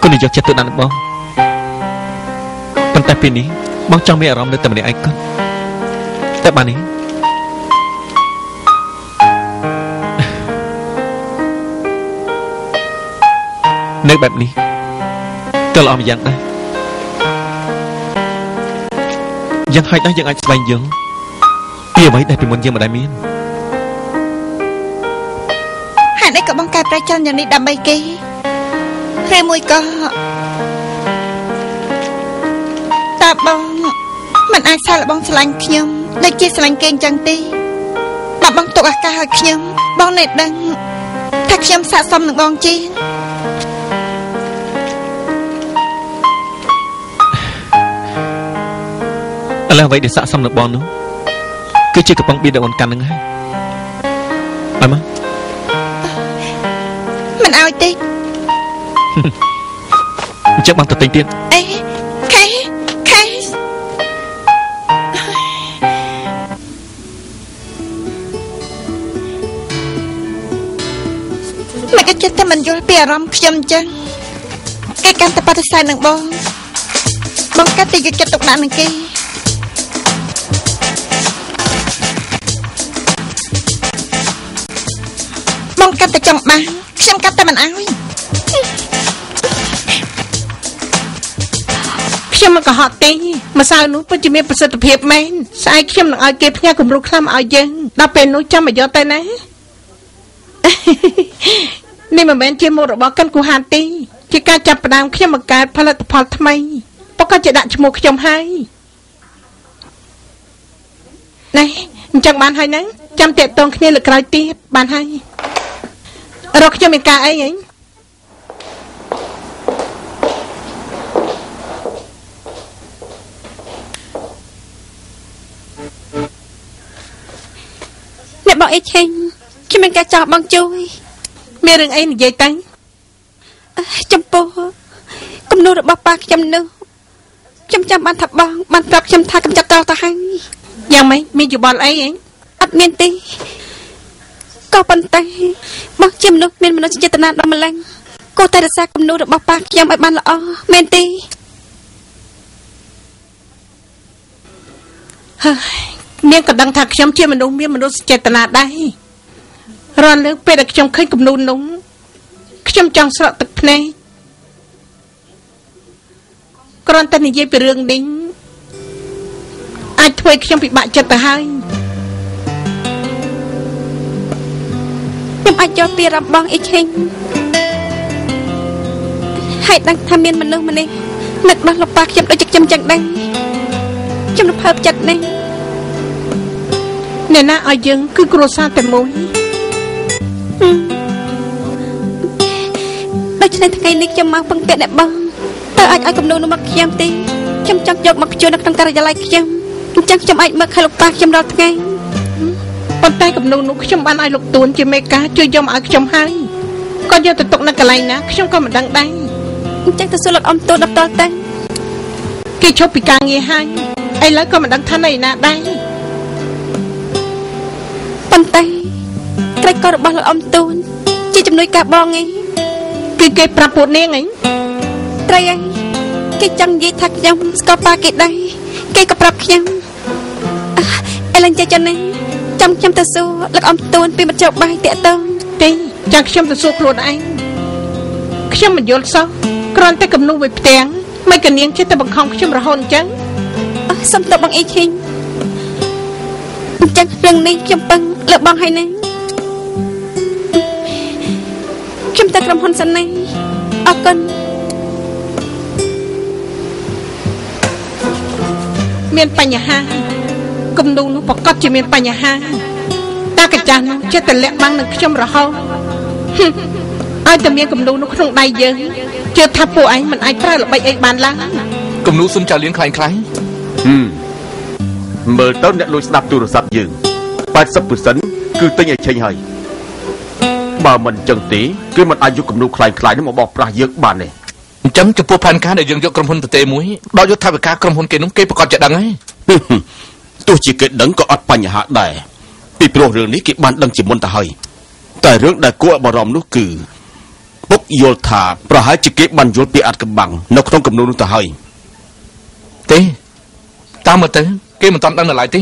គុណយកចិត្តទុកដាក់បងប៉ុន្តែពេលនេះបងចង់មានអារម្មណ៍នៅតែម្នាក់ឯងគាត់តែបាននេះនៅបែបនេះក៏ល្អម្យ៉ាងដែរយ៉ាងហោចណាស់យើងអាចស្វែងយល់ពីអ្វីដែលពីមុនយើងមិនដែលមានហេតុអីក៏បងកែប្រែច្រើនយ៉ាងនេះដើម្បីគេឬមួយក៏តើបងមិនអាចសាកល្បងស្រឡាញ់ខ្ញុំដូចជាស្រឡាញ់គេអញ្ចឹងទេបើបងទុកឱកាសឲ្យខ្ញុំបងនៅដឹងថាខ្ញុំស័ក្តិសមនឹងបងជាងឥឡូវអ្វីដែលស័ក្តិសមនឹងបងនោះគឺជាកំប៉ុងបៀនដែលអូនកាន់នឹងហើយអត់មកមិនឲ្យទេអញ្ចឹងបងទៅទិញទៀតអេខេមកគេចិត្តតែមិនយល់ពីអារម្មណ៍ខ្ញុំអញ្ចឹងគេកាន់តែបដិសេធនឹងបងកាត់តែយកចិត្តទុកដាក់នឹងគេបងកាត់តែចង់បានខ្ញុំកាត់តែមិនឲ្យខ្ញុំមិនកុហកទេម្សៅនោះពិតជាមានប្រសិទ្ធភាពមែនស្អែកខ្ញុំនឹងឲ្យគេផ្ញើគំរូខ្លាំងឲ្យយើងដល់ពេលនោះចាំមកយកទៅណានេះមិនមែនជាមុខរបស់កិនគូហានទេជាការចាប់ផ្ដើមខ្ញុំបង្កើតផលិតផលថ្មីបកក៏จะដាក់ឈ្មោះខ្ញុំហើយណែអញ្ចឹងបានហើយហ្នឹងចាំតាក់ទងគ្នាលើក្រោយទៀតបានហើយរកខ្ញុំមានការអីហ៎អ្នកបងអីឆេងខ្ញុំមានការចង់បងជួយមានរឿងអីនិយាយទៅចំពោះគំនូររបស់ប៉ាខ្ញុំនោះខ្ញុំចាំបានថាបងបានប្រាប់ខ្ញុំថាកំចាត់តោទៅហើយយ៉ាងម៉េចមានយោបល់អីហ៎អត់មានទេក៏ប៉ុន្តែបងជាមនុស្សមានមនោសញ្ចេតនាដ៏ម្លឹងក៏តែរក្សាគំនូររបស់ប៉ាខ្ញុំឲ្យបានល្អមែនទេមានក៏ដឹងថាខ្ញុំជាមនុស្សមានមនោសញ្ចេតនាដែររាល់លើកពេលដែលខ្ញុំឃើញគំនូរនោះខ្ញុំចង់ស្រក់ទឹកភ្នែកគ្រាន់តែនិយាយពីរឿងនេះអាចធ្វើឲ្យខ្ញុំពិបាកចិត្តទៅហើយខ្ញុំអាចយកពីរំបងអីឆេងហើយដឹងថាមានមនុស្សម្នាក់នឹកដល់លោកប៉ាខ្ញុំដូចជាខ្ញុំចឹងដែរខ្ញុំរំភើបចិត្តនេះអ្នកណាឲ្យយើងគឺគ្រួសារតែមួយដូច្នេះថ្ងៃនេះខ្ញុំមកពឹងពាក់អ្នកបងតើអាចឲ្យគំនូរនោះមកខ្ញុំទេខ្ញុំចង់យកមកបញ្ចូលនៅក្នុងការិយាល័យខ្ញុំអញ្ចឹងខ្ញុំអាចមើលឃើញលោកប៉ាខ្ញុំរាល់ថ្ងៃប៉ុន្តែគំនូរនោះខ្ញុំបានឲ្យលោកទួនជាមេការជួយយកមកឲ្យខ្ញុំហើយគាត់យកទៅទុកនៅកន្លែងណាខ្ញុំក៏មិនដឹងដែរអញ្ចឹងទៅសួរលោកអ៊ំទួនដល់តទៅគេឈប់ពីការងារហើយឥឡូវក៏មិនដឹងថានៅណាដែរប៉ុន្តែក្រិចក៏របស់លោកអ៊ំទួនជាជំនួយការបងឯងគឺគេប្រាប់ពួកនាងឯងត្រីឯងគេចង់និយាយថាខ្ញុំស្គាល់ប៉ាគេដែរគេក៏ប្រាប់ខ្ញុំឥឡូវចេះចឹងចាំខ្ញុំទៅសួរលោកអ៊ំទួនពីមជ្ឈបាយតាក់តងទេចាំខ្ញុំទៅសួរខ្លួនឯងខ្ញុំមិនយល់សោះគ្រាន់តែគំនូរមួយផ្ទាំងមិនក៏នាងចេះតែបង្ខំខ្ញុំរហូតអញ្ចឹងសុំទោសបងអីឈីងអញ្ចឹងរឿងនេះខ្ញុំពឹងលើបងហើយណាខ្ញុំទៅក្រុមហ៊ុនសិនណាអរគុណមានបញ្ហាគំនូរនោះប្រកាសជាមានបញ្ហាតាកាចាស់នោះចេះតែលាក់បាំងនឹងខ្ញុំរហូតឲ្យតែមានគំនូរនោះក្នុងដៃយើងជឿថាពួកឯងមិនអាចប្រើល្បិចអីបានឡើយគំនូរសុំចៅលៀងខ្លាំងមើលទៅអ្នកលួចស្ដាប់ទូរស័ព្ទយើង 80% គឺទិញឲ្យឆេញហើយបើមិនចឹងទេគឺមិនអាចយកគំនូរខ្លាំងៗនេះមកបោះប្រាស់យើងបានទេអញ្ចឹងចំពោះផែនការដែលយើងយកក្រុមហ៊ុនប្រទេសមួយដល់យកថវិកាក្រុមហ៊ុនគេនោះគេប្រកាសจะដឹងហើយទោះជាគេដឹងក៏អត់បញ្ហាដែរពីព្រោះរឿងនេះគេបានដឹងជាមុនទៅហើយតែរឿងដែលគួរឲ្យបារម្ភនោះគឺ ពុកយល់ថាប្រហែលជាគេបានយល់ពីអាត់កំបាំងនៅក្នុងគំនូរនោះទៅហើយទេតាមមើលទៅគេមិនតាន់ដឹងនៅឡើយទេ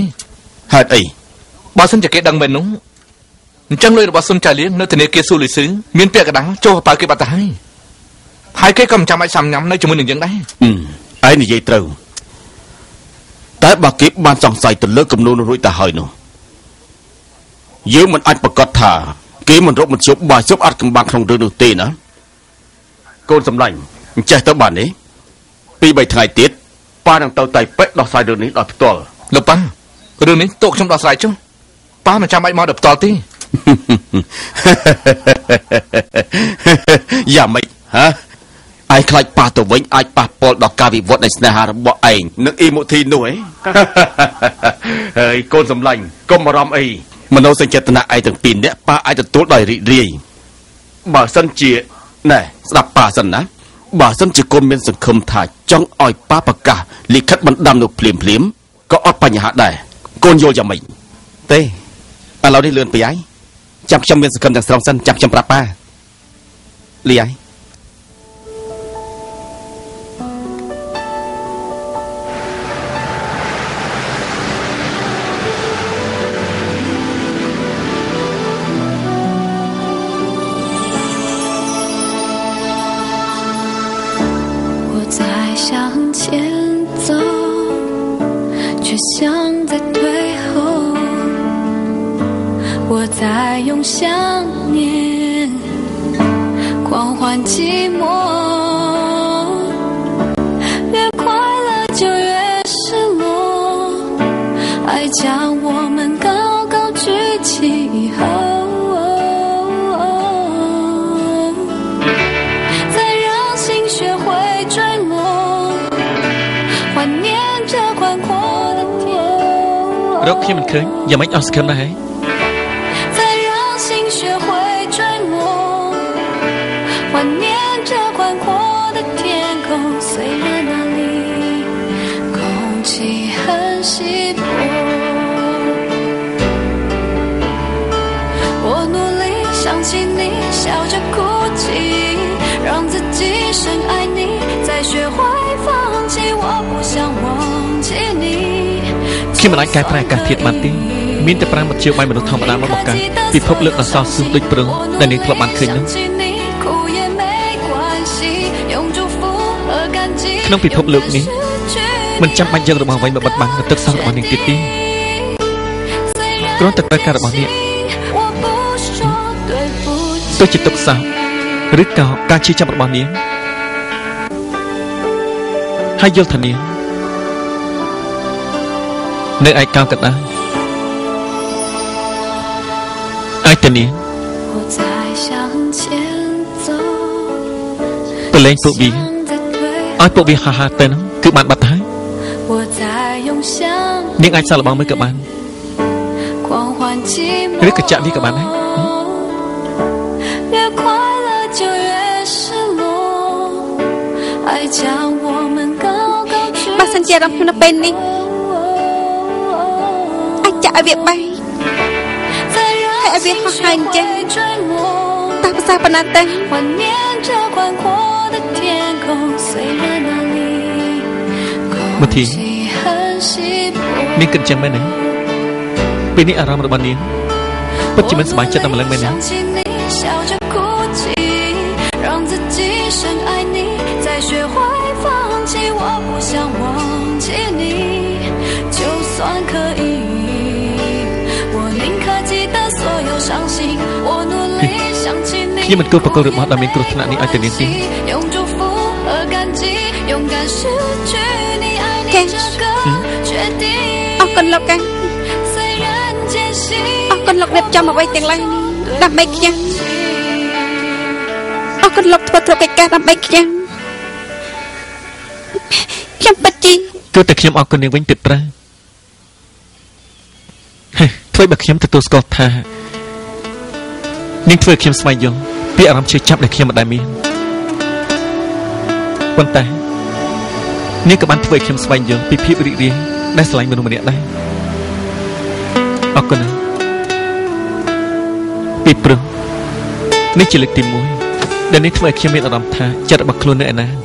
ហេតុអីបើសិនជាគេដឹងមែននោះអញ្ចឹងលុយរបស់សុនចាលៀងនៅធនាគារស៊ូលីស៊ឺមានពាក្យកណ្ដាលចូលកប៉ាល់គេបាត់ទៅហើយគេក៏មិនចាំបាច់សាំញ៉ាំនៅជាមួយនឹងយើងដែរឯងនិយាយត្រូវតែបើគេបានសង្ស័យទៅលើគំនូរនោះរួចទៅហើយនោះយើងមិនអាចប្រកាសថាគេមិនរកមធ្យោបាយជប់អាត់កំបាំងក្នុងរឿងនោះទេណាកូនសម្លាញ់អញ្ចេះទៅបានទេ2-3ថ្ងៃទៀតប៉ានឹងទៅតៃប៉េដោះស្រាយរឿងនេះដោយផ្ទាល់លោកប៉ារឿងនេះតោះខ្ញុំដោះស្រាយចុះប៉ាមិនចាំបាច់មកដល់ផ្ទាល់ទេយ៉ាម៉េចហ៎ឯងខ្លាចប៉ះទៅវិញអាចប៉ះពាល់ដល់ការវិវត្តនៃស្នេហារបស់ឯងនឹងអ៊ីម៉ូធីនោះហើយកូនសម្លាញ់កុំបារម្ភអីមនោសញ្ចេតនាឯងទាំងពីរនាក់ប៉ាអាចទទួលដោយរីករាយបើសិនជាណែស្ដាប់ប៉ាសិនណាបើសិនជាកូនមានសង្ឃឹមថាចង់ឲ្យប៉ាប្រកាសលិខិតបណ្ដាំនោះភ្លាមក៏អត់បញ្ហាដែរកូនយល់យ៉ាងម៉េចទេឥឡូវនេះលឿនពីឯងចាំខ្ញុំមានសង្ឃឹមទាំងស្រុងសិនចាំខ្ញុំប្រាប់ប៉ាលីឯង我在用想念狂欢寂寞，越快乐就越失落，爱将我们高高举起后，再让心学会坠落，怀念这宽阔的天。រកខ្ញុំមិនឃើញយ៉ាងម៉េចអស់សង្ឃឹមដែរហ៎怀念这宽阔的天空，虽然那里空气很稀薄，我努力想起你，笑着哭泣，让自己深爱你，再学会放弃，我不想忘记你。ខ្ញុំមិនអាចកែប្រែអាកាសធាតុបានទេមានតែ5មធ្យោបាយមនុស្សធម្មតាមកបង្កើតពិភពលោកដ៏សោកសៅដូចព្រឹងដែលនាងធ្លាប់បានឃើញនោះក្នុងពិភពលោកនេះមិនចាំបាច់យករបស់វិញមកបិទបាំងទឹកសោករបស់នាងទៀតទេគ្រាន់តែត្រូវការរបស់នាងទោះជាទុកសោកឬក៏ការជឿចាប់របស់នាងហើយយល់ថានាងនៅឯកោកណ្ដាលឯតនាងទៅលេងពួកវាឲ្យពួកវាហាទៅនោះគឺបានបាត់ហើយនាងអាចសាកល្បងមើលក៏បានឬក៏ចាក់វាក៏បានដែរបើសិនជាអារម្មណ៍ក្នុងពេលនេះអាចចាក់ឲ្យវាbayហើយឲ្យវាហោះហើរអញ្ចឹងតើភាសាប៉ុណ្ណាទៅមធីនាងគិតចឹងមែនទេពេលនេះអារម្មណ៍របស់នាងពិតជាមិនសប្បាយចិត្តតែម្លឹងមែនទេខ្ញុំមិនគួរប្រកល់របស់ដែលមានគ្រោះថ្នាក់នេះឲ្យទៅនាងទេអរគុណលោកកាអរគុណលោករៀបចំអ្វីទាំងឡាយនេះដើម្បីខ្ញុំអរគុណលោកធ្វើគ្រប់កិច្ចការដើម្បីខ្ញុំពិតជាគឺតែខ្ញុំអរគុណនាងវិញទៀតប្រាធ្វើឲ្យខ្ញុំទទួលស្គាល់ថានាងធ្វើឲ្យខ្ញុំស្វែងយល់ពីអារម្មណ៍ជឿចាប់ដែលខ្ញុំមិនដែលមានប៉ុន្តែនាងក៏បានធ្វើឲ្យខ្ញុំស្វែងយល់ពីភាពរីករាយដែលស្រឡាញ់មនុស្សម្នាក់ដែរអរគុណណាស់ពីព្រឹកនេះជាលើកទី1 ដែលនេះធ្វើឲ្យខ្ញុំមានអារម្មណ៍ថាចិត្តរបស់ខ្លួននៅឯណា